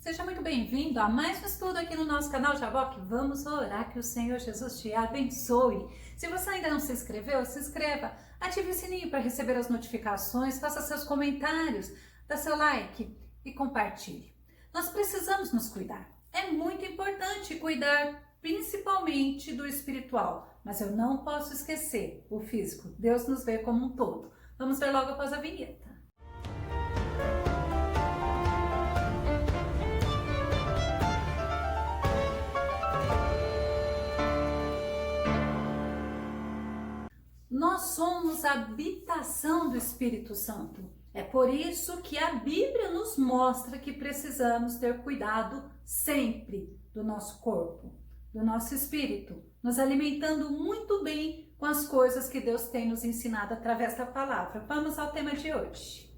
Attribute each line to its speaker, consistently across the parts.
Speaker 1: Seja muito bem-vindo a mais um estudo aqui no nosso canal Jaboc. Vamos orar que o Senhor Jesus te abençoe. Se você ainda não se inscreveu, se inscreva, ative o sininho para receber as notificações, faça seus comentários, dá seu like e compartilhe. Nós precisamos nos cuidar. É muito importante cuidar principalmente do espiritual, mas eu não posso esquecer o físico. Deus nos vê como um todo. Vamos ver logo após a vinheta. Nós somos a habitação do Espírito Santo. É por isso que a Bíblia nos mostra que precisamos ter cuidado sempre do nosso corpo, do nosso espírito, nos alimentando muito bem com as coisas que Deus tem nos ensinado através da palavra. Vamos ao tema de hoje.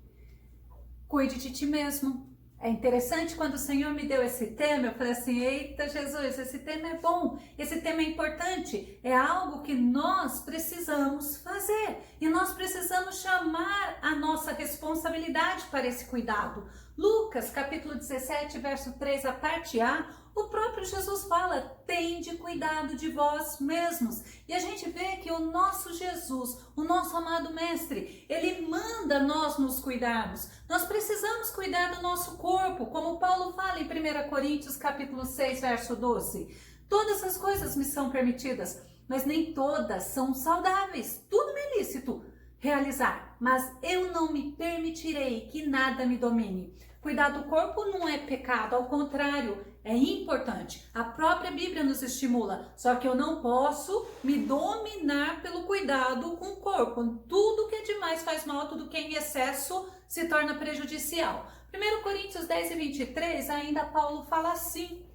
Speaker 1: Cuide de ti mesmo. É interessante, quando o Senhor me deu esse tema, eu falei assim, eita Jesus, esse tema é bom, esse tema é importante, é algo que nós precisamos fazer e nós precisamos chamar a nossa responsabilidade para esse cuidado. Lucas, capítulo 17, verso 3, a parte A, o próprio Jesus fala, tende cuidado de vós mesmos. E a gente vê que o nosso Jesus, o nosso amado mestre, ele manda nós nos cuidarmos. Nós precisamos cuidar do nosso corpo, como Paulo fala em 1 Coríntios, capítulo 6, verso 12. Todas as coisas me são permitidas, mas nem todas são saudáveis. Tudo me é lícito realizar, mas eu não me permitirei que nada me domine. Cuidar do corpo não é pecado, ao contrário, é importante. A própria Bíblia nos estimula, só que eu não posso me dominar pelo cuidado com o corpo. Tudo que é demais faz mal, tudo que é em excesso se torna prejudicial. 1 Coríntios 10 e 23, ainda Paulo fala assim,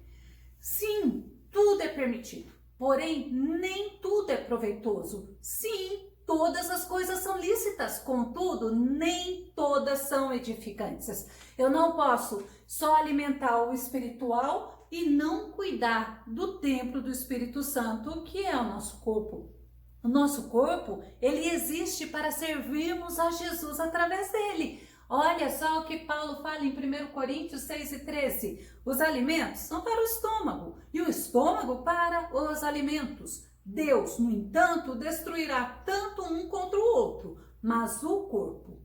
Speaker 1: sim, tudo é permitido, porém nem tudo é proveitoso. Sim, todas as coisas são lícitas, contudo, nem todas são edificantes. Eu não posso só alimentar o espiritual e não cuidar do templo do Espírito Santo, que é o nosso corpo. O nosso corpo, ele existe para servirmos a Jesus através dele. Olha só o que Paulo fala em 1 Coríntios 6 e 13. Os alimentos são para o estômago e o estômago para os alimentos. Deus, no entanto, destruirá tanto um contra o outro, mas o corpo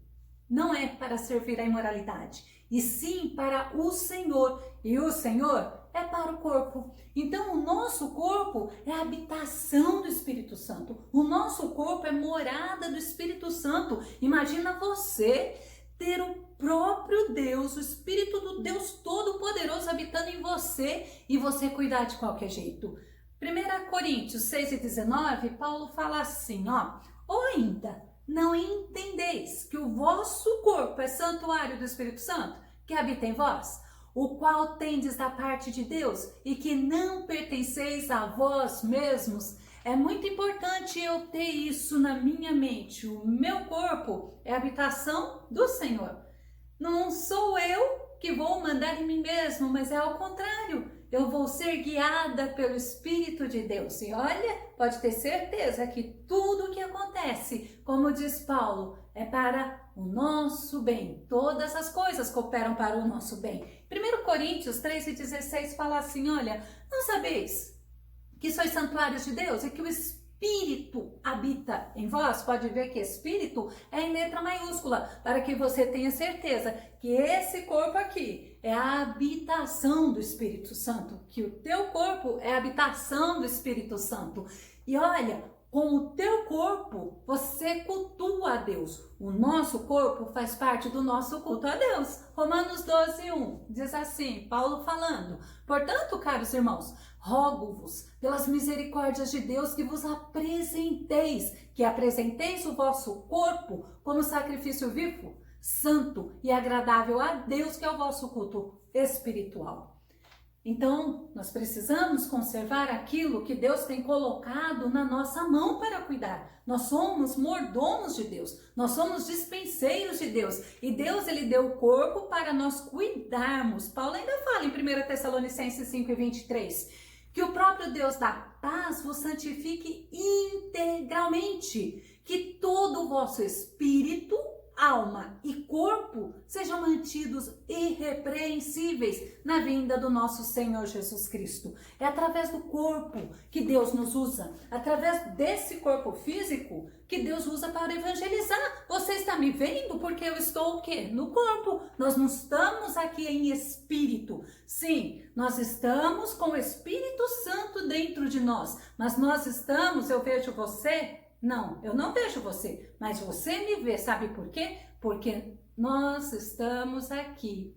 Speaker 1: não é para servir à imoralidade, e sim para o Senhor, e o Senhor é para o corpo. Então, o nosso corpo é a habitação do Espírito Santo, o nosso corpo é morada do Espírito Santo. Imagina você ter o próprio Deus, o Espírito do Deus Todo-Poderoso habitando em você e você cuidar de qualquer jeito. 1 Coríntios 6 e 19, Paulo fala assim, ou ainda, não entendeis que o vosso corpo é santuário do Espírito Santo, que habita em vós, o qual tendes da parte de Deus, e que não pertenceis a vós mesmos. É muito importante eu ter isso na minha mente. O meu corpo é a habitação do Senhor. Não sou eu que vou mandar em mim mesmo, mas é ao contrário. Eu vou ser guiada pelo Espírito de Deus. E olha, pode ter certeza que tudo o que acontece, como diz Paulo, é para o nosso bem. Todas as coisas cooperam para o nosso bem. 1 Coríntios 3 e 16 fala assim, olha, não sabeis que sois santuários de Deus e que o Espírito habita em vós? Pode ver que Espírito é em letra maiúscula, para que você tenha certeza que esse corpo aqui é a habitação do Espírito Santo, que o teu corpo é a habitação do Espírito Santo. E olha, com o teu corpo você cultua a Deus. O nosso corpo faz parte do nosso culto a Deus. Romanos 12, 1 diz assim, Paulo falando, portanto, caros irmãos, rogo-vos pelas misericórdias de Deus que vos apresenteis o vosso corpo como sacrifício vivo, santo e agradável a Deus, que é o vosso culto espiritual. Então, nós precisamos conservar aquilo que Deus tem colocado na nossa mão para cuidar. Nós somos mordomos de Deus, nós somos dispenseiros de Deus. E Deus, ele deu o corpo para nós cuidarmos. Paulo ainda fala em 1 Tessalonicenses 5 e 23, que o próprio Deus da paz vos santifique integralmente, que todo o vosso espírito, alma e corpo sejam mantidos irrepreensíveis na vinda do nosso Senhor Jesus Cristo. É através do corpo que Deus nos usa, através desse corpo físico que Deus usa para evangelizar. Você está me vendo porque eu estou o quê? No corpo. Nós não estamos aqui em espírito. Sim, nós estamos com o Espírito Santo dentro de nós, mas nós estamos, eu vejo você? Não, eu não vejo você, mas você me vê. Sabe por quê? Porque nós estamos aqui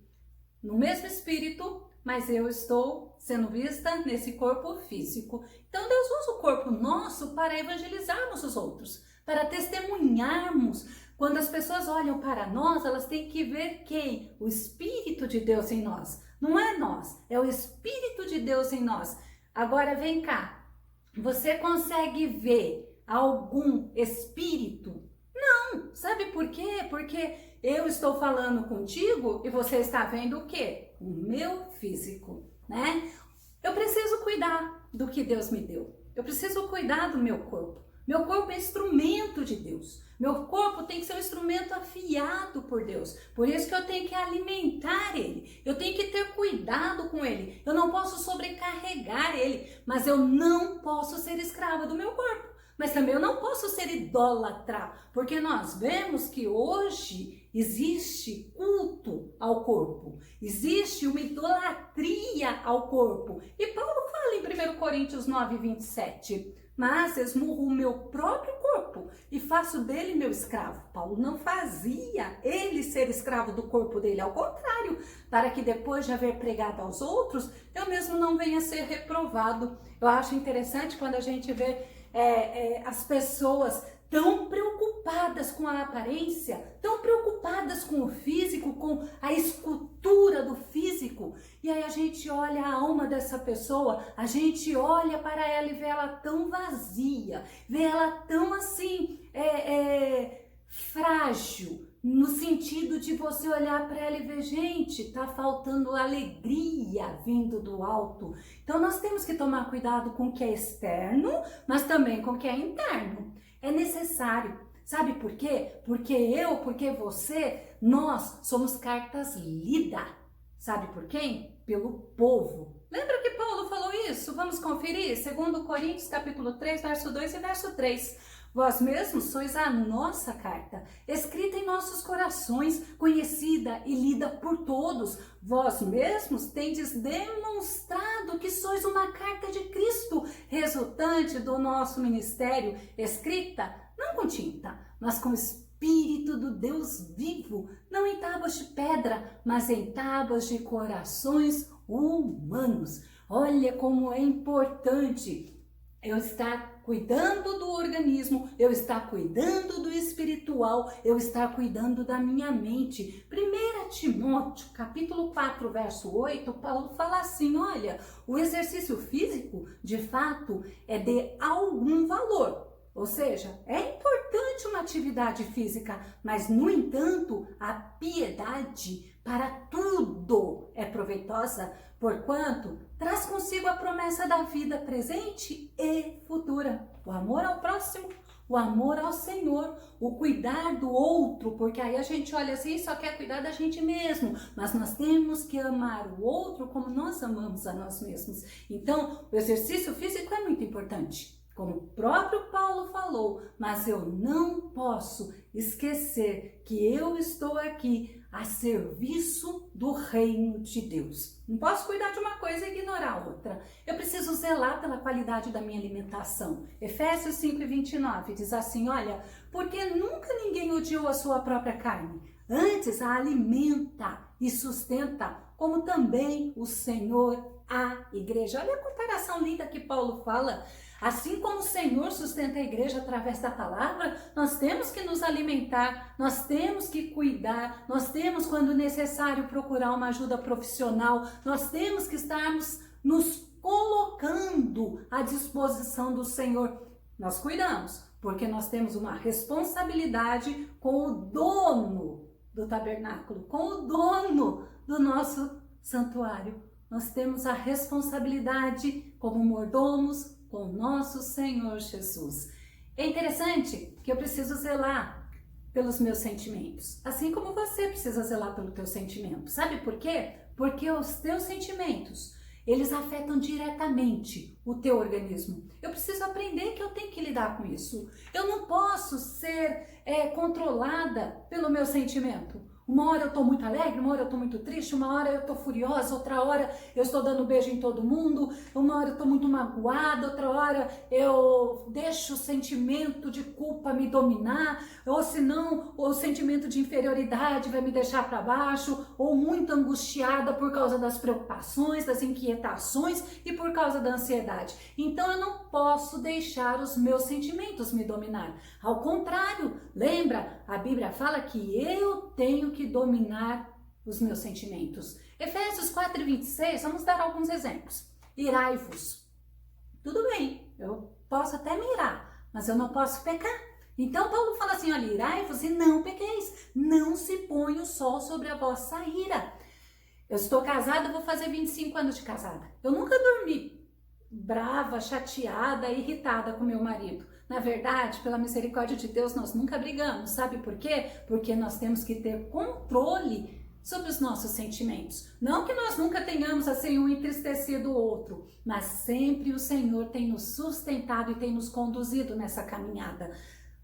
Speaker 1: no mesmo espírito, mas eu estou sendo vista nesse corpo físico. Então Deus usa o corpo nosso para evangelizarmos os outros, para testemunharmos. Quando as pessoas olham para nós, elas têm que ver quem? O Espírito de Deus em nós. Não é nós, é o Espírito de Deus em nós. Agora vem cá, você consegue ver algum espírito? Não, sabe por quê? Porque eu estou falando contigo e você está vendo o quê? O meu físico, né? Eu preciso cuidar do que Deus me deu. Eu preciso cuidar do meu corpo. Meu corpo é instrumento de Deus. Meu corpo tem que ser um instrumento afiado por Deus. Por isso que eu tenho que alimentar ele. Eu tenho que ter cuidado com ele. Eu não posso sobrecarregar ele, mas eu não posso ser escrava do meu corpo. Mas também eu não posso ser idólatra, porque nós vemos que hoje existe culto ao corpo, existe uma idolatria ao corpo. E Paulo fala em 1 Coríntios 9, 27, mas esmurro o meu próprio corpo e faço dele meu escravo. Paulo não fazia ele ser escravo do corpo dele, ao contrário, para que depois de haver pregado aos outros, eu mesmo não venha a ser reprovado. Eu acho interessante quando a gente vê as pessoas tão preocupadas com a aparência, tão preocupadas com o físico, com a escultura do físico. E aí a gente olha a alma dessa pessoa, a gente olha para ela e vê ela tão vazia, vê ela tão assim, frágil, no sentido de você olhar para ela e ver, gente, tá faltando alegria vindo do alto. Então nós temos que tomar cuidado com o que é externo, mas também com o que é interno. É necessário. Sabe por quê? Porque você, nós somos cartas lidas. Sabe por quem? Pelo povo. Lembra que Paulo falou isso? Vamos conferir? 2 Coríntios capítulo 3, verso 2 e verso 3. Vós mesmos sois a nossa carta, escrita em nossos corações, conhecida e lida por todos. Vós mesmos tendes demonstrado que sois uma carta de Cristo, resultante do nosso ministério, escrita não com tinta, mas com Espírito do Deus vivo, não em tábuas de pedra, mas em tábuas de corações humanos. Olha como é importante eu estar cuidando do organismo, eu estar cuidando do espiritual, eu estar cuidando da minha mente. 1 Timóteo, capítulo 4, verso 8, Paulo fala assim, olha, o exercício físico, de fato, é de algum valor. Ou seja, é importante uma atividade física, mas, no entanto, a piedade para tudo é proveitosa, porquanto traz consigo a promessa da vida presente e futura. O amor ao próximo, o amor ao Senhor, o cuidar do outro, porque aí a gente olha assim e só quer cuidar da gente mesmo, mas nós temos que amar o outro como nós amamos a nós mesmos. Então, o exercício físico é muito importante, como o próprio Paulo falou, mas eu não posso esquecer que eu estou aqui a serviço do reino de Deus. Não posso cuidar de uma coisa e ignorar a outra. Eu preciso zelar pela qualidade da minha alimentação. Efésios 5:29 diz assim, olha, porque nunca ninguém odiou a sua própria carne, antes a alimenta e sustenta, como também o Senhor a igreja. Olha a comparação linda que Paulo fala. Assim como o Senhor sustenta a igreja através da palavra, nós temos que nos alimentar, nós temos que cuidar, nós temos, quando necessário, procurar uma ajuda profissional, nós temos que estarmos nos colocando à disposição do Senhor. Nós cuidamos, porque nós temos uma responsabilidade com o dono do tabernáculo, com o dono do nosso santuário. Nós temos a responsabilidade como mordomos com o nosso Senhor Jesus. É interessante que eu preciso zelar pelos meus sentimentos, assim como você precisa zelar pelo teu sentimento. Sabe por quê? Porque os teus sentimentos, eles afetam diretamente o teu organismo. Eu preciso aprender que eu tenho que lidar com isso. Eu não posso ser controlada pelo meu sentimento. Uma hora eu tô muito alegre, uma hora eu tô muito triste, uma hora eu tô furiosa, outra hora eu estou dando beijo em todo mundo, uma hora eu tô muito magoada, outra hora eu deixo o sentimento de culpa me dominar, ou senão o sentimento de inferioridade vai me deixar para baixo, ou muito angustiada por causa das preocupações, das inquietações e por causa da ansiedade. Então eu não posso deixar os meus sentimentos me dominar. Ao contrário, lembra? A Bíblia fala que eu tenho que dominar os meus sentimentos. Efésios 4:26, vamos dar alguns exemplos. Irai-vos. Tudo bem, eu posso até me irar, mas eu não posso pecar. Então Paulo fala assim, olha, irai-vos e não pequeis. Não se põe o sol sobre a vossa ira. Eu estou casada, vou fazer 25 anos de casada. Eu nunca dormi brava, chateada, irritada com meu marido. Na verdade, pela misericórdia de Deus, nós nunca brigamos. Sabe por quê? Porque nós temos que ter controle sobre os nossos sentimentos. Não que nós nunca tenhamos assim um entristecido o outro, mas sempre o Senhor tem nos sustentado e tem nos conduzido nessa caminhada.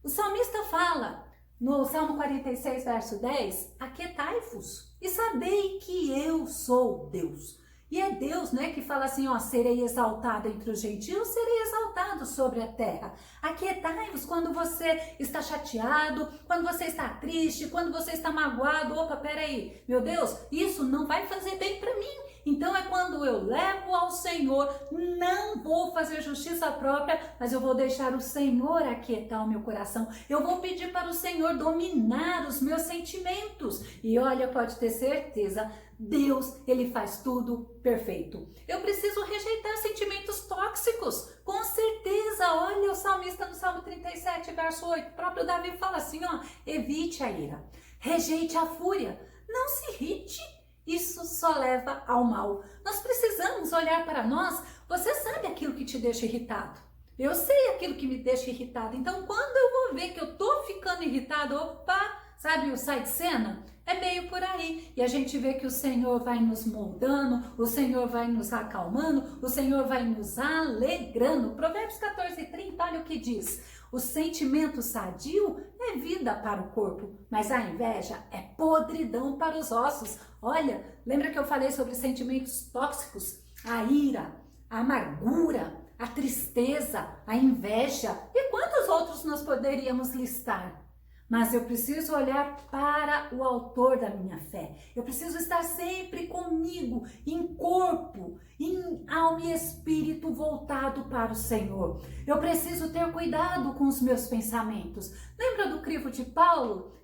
Speaker 1: O salmista fala no Salmo 46, verso 10, aquietai-vos e sabei que eu sou Deus. E é Deus, né, que fala assim, ó, serei exaltado entre os gentios, serei exaltado sobre a terra. Aquietai-vos quando você está chateado, quando você está triste, quando você está magoado. Opa, peraí, meu Deus, isso não vai fazer bem para mim. Então é quando eu levo ao Senhor, não vou fazer justiça própria, mas eu vou deixar o Senhor aquietar o meu coração. Eu vou pedir para o Senhor dominar os meus sentimentos. E olha, pode ter certeza, Deus, Ele faz tudo perfeito. Eu preciso rejeitar sentimentos tóxicos, com certeza. Olha o salmista no Salmo 37, verso 8, o próprio Davi fala assim, ó, evite a ira, rejeite a fúria, não se irrite. Isso só leva ao mal. Nós precisamos olhar para nós. Você sabe aquilo que te deixa irritado. Eu sei aquilo que me deixa irritado. Então, quando eu vou ver que eu tô ficando irritado, opa, sabe o sai de cena? É meio por aí. E a gente vê que o Senhor vai nos moldando, o Senhor vai nos acalmando, o Senhor vai nos alegrando. Provérbios 14:30, olha o que diz. O sentimento sadio é vida para o corpo, mas a inveja é podridão para os ossos. Olha, lembra que eu falei sobre sentimentos tóxicos? A ira, a amargura, a tristeza, a inveja e quantos outros nós poderíamos listar? Mas eu preciso olhar para o autor da minha fé. Eu preciso estar sempre comigo, em corpo, em alma e espírito voltado para o Senhor. Eu preciso ter cuidado com os meus pensamentos. Lembra do crivo de Paulo?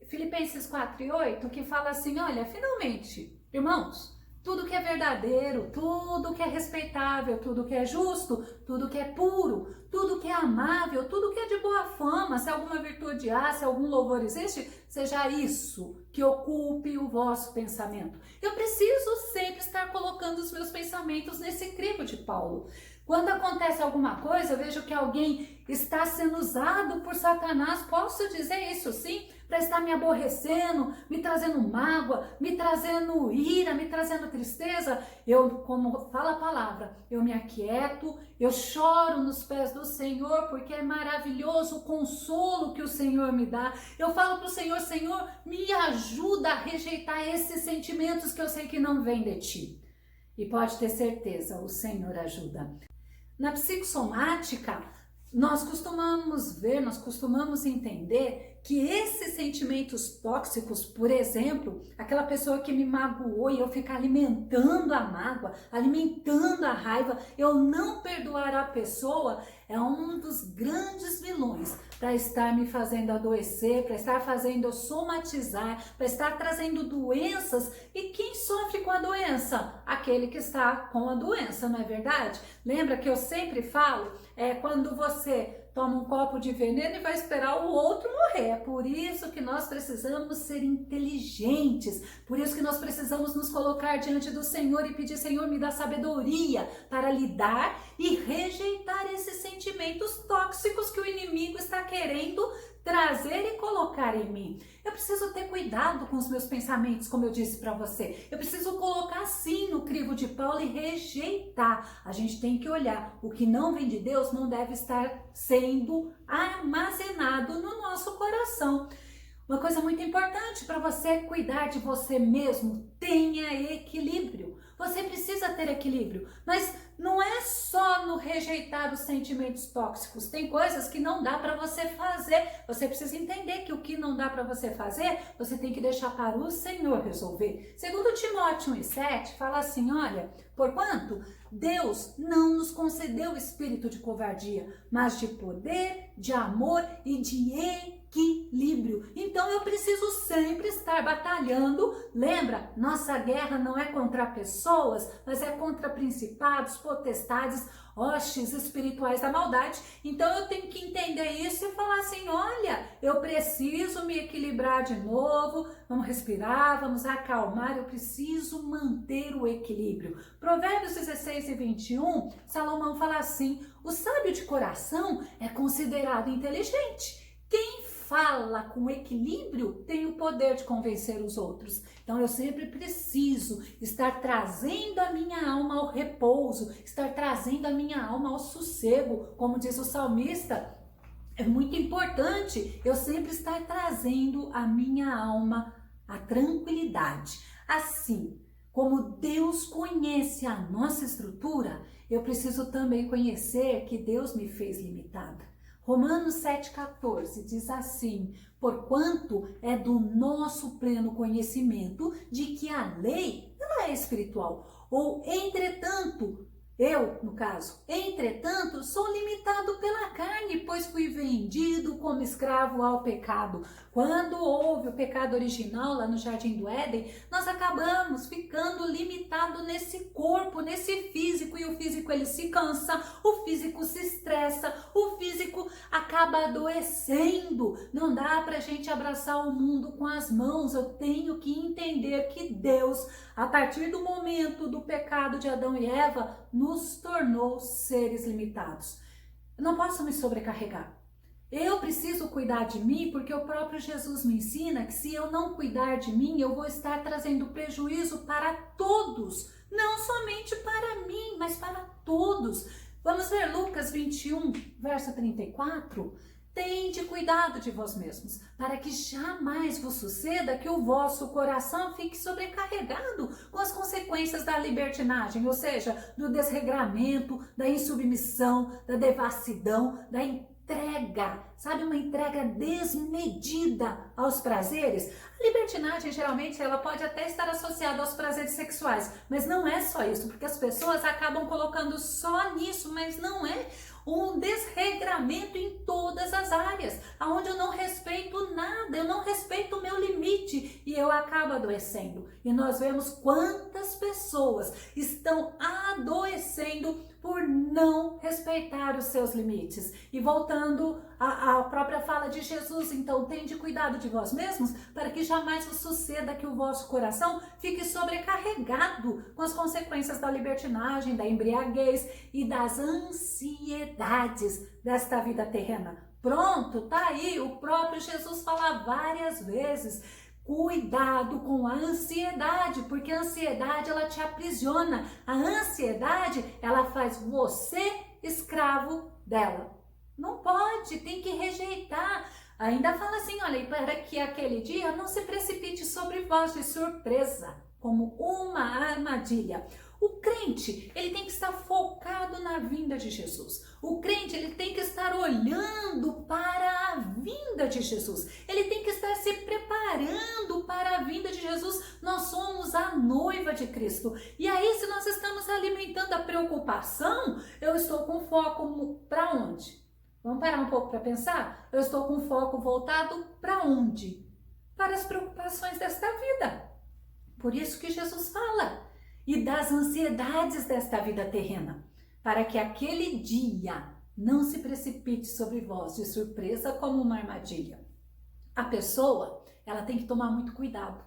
Speaker 1: Filipenses 4:8, que fala assim, olha, finalmente, irmãos, tudo que é verdadeiro, tudo que é respeitável, tudo que é justo, tudo que é puro, tudo que é amável, tudo que é de boa fama, se alguma virtude há, se algum louvor existe, seja isso que ocupe o vosso pensamento. Eu preciso sempre estar colocando os meus pensamentos nesse crivo de Paulo. Quando acontece alguma coisa, eu vejo que alguém está sendo usado por Satanás, posso dizer isso sim, para estar me aborrecendo, me trazendo mágoa, me trazendo ira, me trazendo tristeza. Eu, como fala a palavra, eu me aquieto, eu choro nos pés do Senhor, porque é maravilhoso o consolo que o Senhor me dá. Eu falo para o Senhor, Senhor, me ajuda a rejeitar esses sentimentos que eu sei que não vêm de Ti. E pode ter certeza, o Senhor ajuda. Na psicossomática, nós costumamos entender que esses sentimentos tóxicos, por exemplo, aquela pessoa que me magoou e eu ficar alimentando a mágoa, alimentando a raiva, eu não perdoar a pessoa, é um dos grandes vilões para estar me fazendo adoecer, para estar fazendo eu somatizar, para estar trazendo doenças. E quem sofre com a doença? Aquele que está com a doença, não é verdade? Lembra que eu sempre falo, quando você toma um copo de veneno e vai esperar o outro morrer. É por isso que nós precisamos ser inteligentes, por isso que nós precisamos nos colocar diante do Senhor e pedir: Senhor, me dá sabedoria para lidar e rejeitar esses sentimentos tóxicos que o inimigo está querendo trazer e colocar em mim. Eu preciso ter cuidado com os meus pensamentos, como eu disse para você. Eu preciso colocar sim no crivo de Paulo e rejeitar. A gente tem que olhar. O que não vem de Deus não deve estar sendo armazenado no nosso coração. Uma coisa muito importante para você cuidar de você mesmo: tenha equilíbrio. Você precisa ter equilíbrio, mas não é só no rejeitar os sentimentos tóxicos. Tem coisas que não dá para você fazer. Você precisa entender que o que não dá para você fazer, você tem que deixar para o Senhor resolver. Segundo Timóteo 1,7 fala assim: olha, porquanto Deus não nos concedeu o espírito de covardia, mas de poder, de amor e de equilíbrio. Então eu preciso sempre estar batalhando. Lembra, nossa guerra não é contra pessoas, mas é contra principados, potestades, hostes espirituais da maldade. Então eu tenho que entender isso e falar assim: olha, eu preciso me equilibrar de novo, vamos respirar, vamos acalmar, eu preciso manter o equilíbrio. Provérbios 16:21, Salomão fala assim: o sábio de coração é considerado inteligente. Quem fala com equilíbrio tem o poder de convencer os outros. Então eu sempre preciso estar trazendo a minha alma ao repouso, estar trazendo a minha alma ao sossego, como diz o salmista. É muito importante eu sempre estar trazendo a minha alma à tranquilidade. Assim como Deus conhece a nossa estrutura, eu preciso também conhecer que Deus me fez limitada. Romanos 7,14 diz assim: porquanto é do nosso pleno conhecimento de que a lei ela é espiritual, ou entretanto, entretanto, sou limitado pela carne, pois fui vendido como escravo ao pecado. Quando houve o pecado original lá no Jardim do Éden, nós acabamos ficando limitados nesse corpo, nesse físico, e o físico ele se cansa, o físico se estressa, o físico acaba adoecendo. Não dá pra gente abraçar o mundo com as mãos. Eu tenho que entender que Deus, a partir do momento do pecado de Adão e Eva, nos tornou seres limitados. Eu não posso me sobrecarregar. Eu preciso cuidar de mim, porque o próprio Jesus me ensina que se eu não cuidar de mim, eu vou estar trazendo prejuízo para todos. Não somente para mim, mas para todos. Vamos ver Lucas 21, verso 34. Tende cuidado de vós mesmos, para que jamais vos suceda que o vosso coração fique sobrecarregado com as consequências da libertinagem, ou seja, do desregramento, da insubmissão, da devassidão, da entrega, sabe, uma entrega desmedida aos prazeres. A libertinagem, geralmente, ela pode até estar associada aos prazeres sexuais, mas não é só isso, porque as pessoas acabam colocando só nisso, mas não é. Um desregramento em todas as áreas, onde eu não respeito nada, eu não respeito o meu limite e eu acabo adoecendo. E nós vemos quantas pessoas estão adoecendo por não respeitar os seus limites. E voltando à própria fala de Jesus, então, tende cuidado de vós mesmos, para que jamais vos suceda que o vosso coração fique sobrecarregado com as consequências da libertinagem, da embriaguez e das ansiedades desta vida terrena. Pronto, tá aí, o próprio Jesus fala várias vezes: cuidado com a ansiedade, porque a ansiedade ela te aprisiona. A ansiedade ela faz você escravo dela. Não pode, tem que rejeitar. Ainda fala assim: olha, para que aquele dia não se precipite sobre vós de surpresa, como uma armadilha. O crente, ele tem que estar focado na vinda de Jesus. O crente, ele tem que estar olhando para a vinda de Jesus. Ele tem que estar se preparando para a vinda de Jesus. Nós somos a noiva de Cristo. E aí, se nós estamos alimentando a preocupação, eu estou com foco para onde? Vamos parar um pouco para pensar? Eu estou com foco voltado para onde? Para as preocupações desta vida. Por isso que Jesus fala: e das ansiedades desta vida terrena, para que aquele dia não se precipite sobre vós de surpresa como uma armadilha. A pessoa, ela tem que tomar muito cuidado.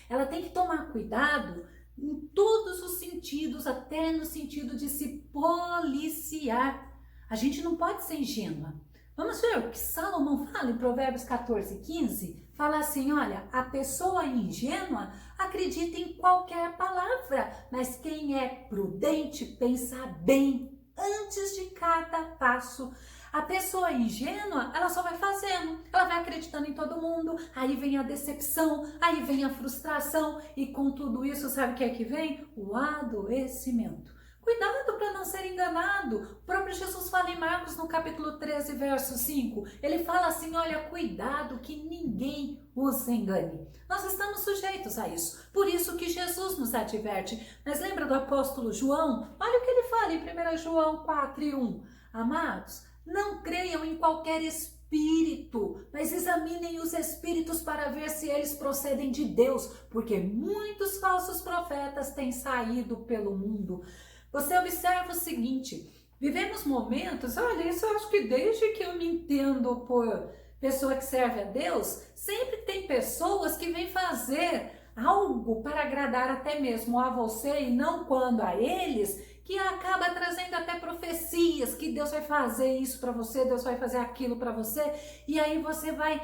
Speaker 1: Ela tem que tomar cuidado em todos os sentidos, até no sentido de se policiar. A gente não pode ser ingênua. Vamos ver o que Salomão fala em Provérbios 14:15. Fala assim, olha, a pessoa ingênua acredita em qualquer palavra, mas quem é prudente pensa bem antes de cada passo. A pessoa ingênua, ela só vai fazendo, ela vai acreditando em todo mundo, aí vem a decepção, aí vem a frustração, e com tudo isso, sabe o que é que vem? O adoecimento. Cuidado para não ser enganado. O próprio Jesus fala em Marcos no capítulo 13, verso 5. Ele fala assim, olha, cuidado que ninguém os engane. Nós estamos sujeitos a isso. Por isso que Jesus nos adverte. Mas lembra do apóstolo João? Olha o que ele fala em 1 João 4:1. Amados, não creiam em qualquer espírito, mas examinem os espíritos para ver se eles procedem de Deus, porque muitos falsos profetas têm saído pelo mundo. Você observa o seguinte, vivemos momentos, olha, isso eu acho que desde que eu me entendo por pessoa que serve a Deus, sempre tem pessoas que vêm fazer algo para agradar até mesmo a você e não quando a eles, que acaba trazendo até profecias, que Deus vai fazer isso para você, Deus vai fazer aquilo para você, e aí você vai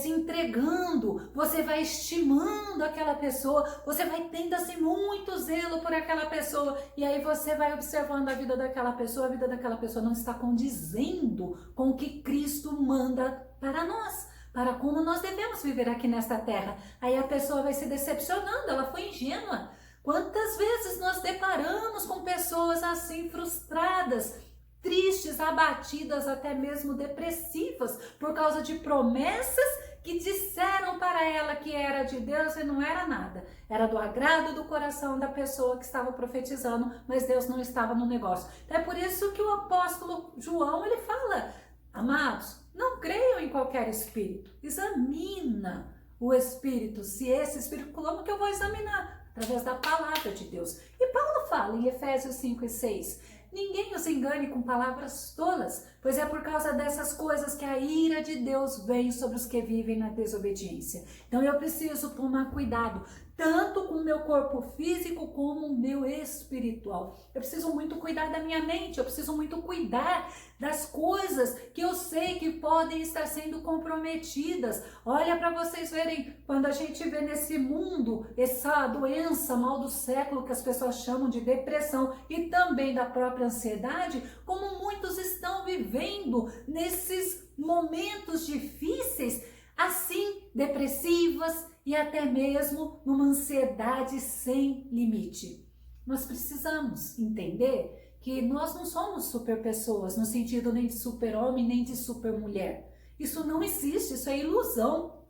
Speaker 1: se entregando, você vai estimando aquela pessoa, você vai tendo assim muito zelo por aquela pessoa, e aí você vai observando a vida daquela pessoa, a vida daquela pessoa não está condizendo com o que Cristo manda para nós, para como nós devemos viver aqui nesta terra. Aí a pessoa vai se decepcionando, ela foi ingênua. Quantas vezes nós deparamos com pessoas assim frustradas, tristes, abatidas, até mesmo depressivas, por causa de promessas que disseram para ela que era de Deus e não era nada. Era do agrado do coração da pessoa que estava profetizando, mas Deus não estava no negócio. Então é por isso que o apóstolo João, ele fala, amados, não creiam em qualquer espírito, examina o espírito, se esse espírito, como que eu vou examinar? Através da palavra de Deus. E Paulo fala em Efésios 5:6, ninguém os engane com palavras tolas, pois é por causa dessas coisas que a ira de Deus vem sobre os que vivem na desobediência. Então eu preciso tomar cuidado, tanto com o meu corpo físico como o meu espiritual. Eu preciso muito cuidar da minha mente, eu preciso muito cuidar das coisas que eu sei que podem estar sendo comprometidas. Olha para vocês verem, quando a gente vê nesse mundo essa doença, mal do século, que as pessoas chamam de depressão e também da própria ansiedade, como muitos estão vivendo nesses momentos difíceis, assim, depressivas, e até mesmo numa ansiedade sem limite. Nós precisamos entender que nós não somos super pessoas, no sentido nem de super homem, nem de super mulher. Isso não existe, isso é ilusão.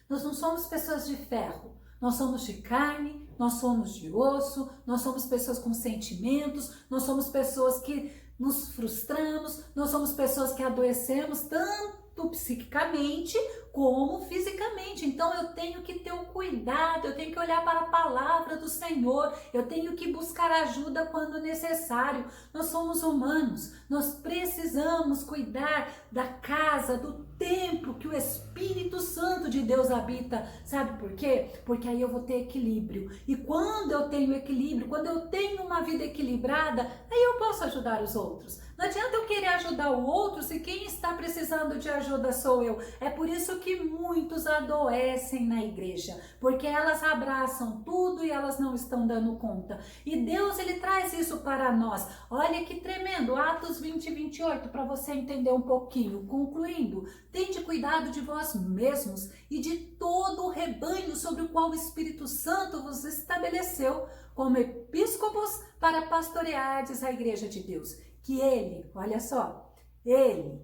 Speaker 1: Nós não somos pessoas de ferro, nós somos de carne, nós somos de osso, nós somos pessoas com sentimentos, nós somos pessoas que nos frustramos, nós somos pessoas que adoecemos tanto psiquicamente como fisicamente. Então eu tenho que ter um cuidado, eu tenho que olhar para a palavra do Senhor, eu tenho que buscar ajuda quando necessário. Nós somos humanos, nós precisamos cuidar da casa, do templo que o Espírito Santo de Deus habita. Sabe por quê? Porque aí eu vou ter equilíbrio. E quando eu tenho equilíbrio, quando eu tenho uma vida equilibrada, aí eu posso ajudar os outros. Não adianta eu querer ajudar o outro se quem está precisando de ajuda sou eu. É por isso que muitos adoecem na igreja, porque elas abraçam tudo e elas não estão dando conta. E Deus, ele traz isso para nós. Olha que tremendo, Atos 20:28, para você entender um pouquinho. Concluindo, tende cuidado de vós mesmos e de todo o rebanho sobre o qual o Espírito Santo vos estabeleceu como episcopos para pastoreardes a igreja de Deus. Que ele, olha só, ele,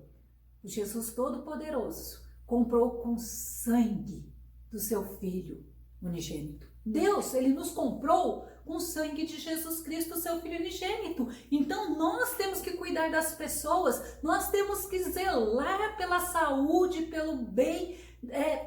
Speaker 1: o Jesus Todo-Poderoso, comprou com sangue do seu Filho unigênito. Deus, ele nos comprou com o sangue de Jesus Cristo, seu Filho unigênito. Então nós temos que cuidar das pessoas, nós temos que zelar pela saúde, pelo bem,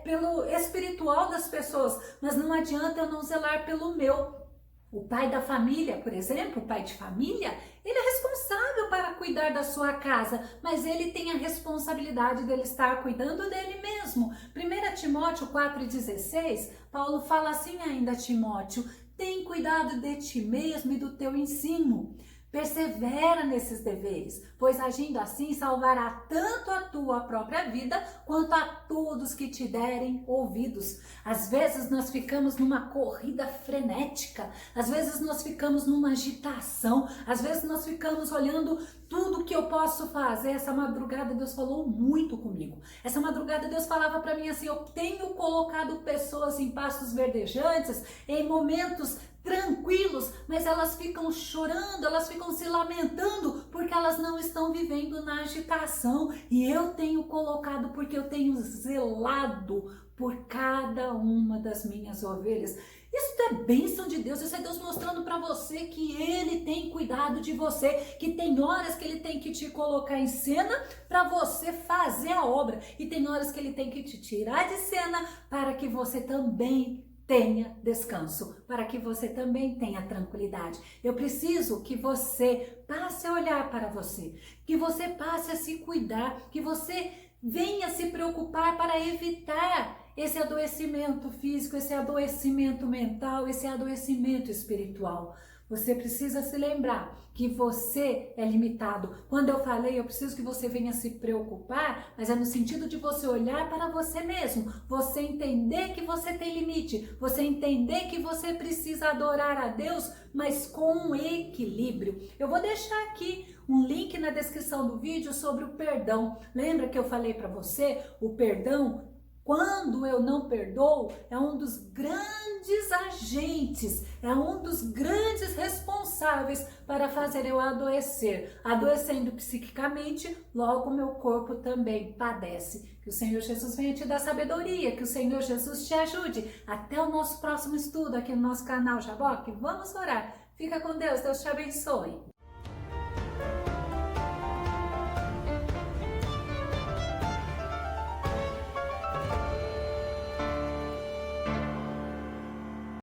Speaker 1: pelo espiritual das pessoas, mas não adianta eu não zelar pelo meu. O pai da família, por exemplo, o pai de família, ele é responsável responsável para cuidar da sua casa, mas ele tem a responsabilidade dele estar cuidando dele mesmo. 1 Timóteo 4,16, Paulo fala assim ainda a Timóteo: tem cuidado de ti mesmo e do teu ensino. Persevera nesses deveres, pois agindo assim salvará tanto a tua própria vida quanto a todos que te derem ouvidos. Às vezes nós ficamos numa corrida frenética, às vezes nós ficamos numa agitação, às vezes nós ficamos olhando tudo que eu posso fazer. Essa madrugada Deus falou muito comigo. Essa madrugada Deus falava para mim assim: eu tenho colocado pessoas em pastos verdejantes, em momentos tranquilos, mas elas ficam chorando, elas ficam se lamentando porque elas não estão vivendo na agitação. E eu tenho colocado porque eu tenho zelado por cada uma das minhas ovelhas. Isso é bênção de Deus, isso é Deus mostrando para você que Ele tem cuidado de você, que tem horas que Ele tem que te colocar em cena para você fazer a obra, e tem horas que Ele tem que te tirar de cena para que você também tenha descanso, para que você também tenha tranquilidade. Eu preciso que você passe a olhar para você, que você passe a se cuidar, que você venha se preocupar para evitar esse adoecimento físico, esse adoecimento mental, esse adoecimento espiritual. Você precisa se lembrar que você é limitado. Quando eu falei, eu preciso que você venha se preocupar, mas é no sentido de você olhar para você mesmo, você entender que você tem limite, você entender que você precisa adorar a Deus, mas com um equilíbrio. Eu vou deixar aqui um link na descrição do vídeo sobre o perdão. Lembra que eu falei para você? O perdão, quando eu não perdoo, é um dos grandes agentes, é um dos grandes responsáveis para fazer eu adoecer. Adoecendo psiquicamente, logo meu corpo também padece. Que o Senhor Jesus venha te dar sabedoria, que o Senhor Jesus te ajude. Até o nosso próximo estudo aqui no nosso canal Jaboque. Vamos orar. Fica com Deus, Deus te abençoe.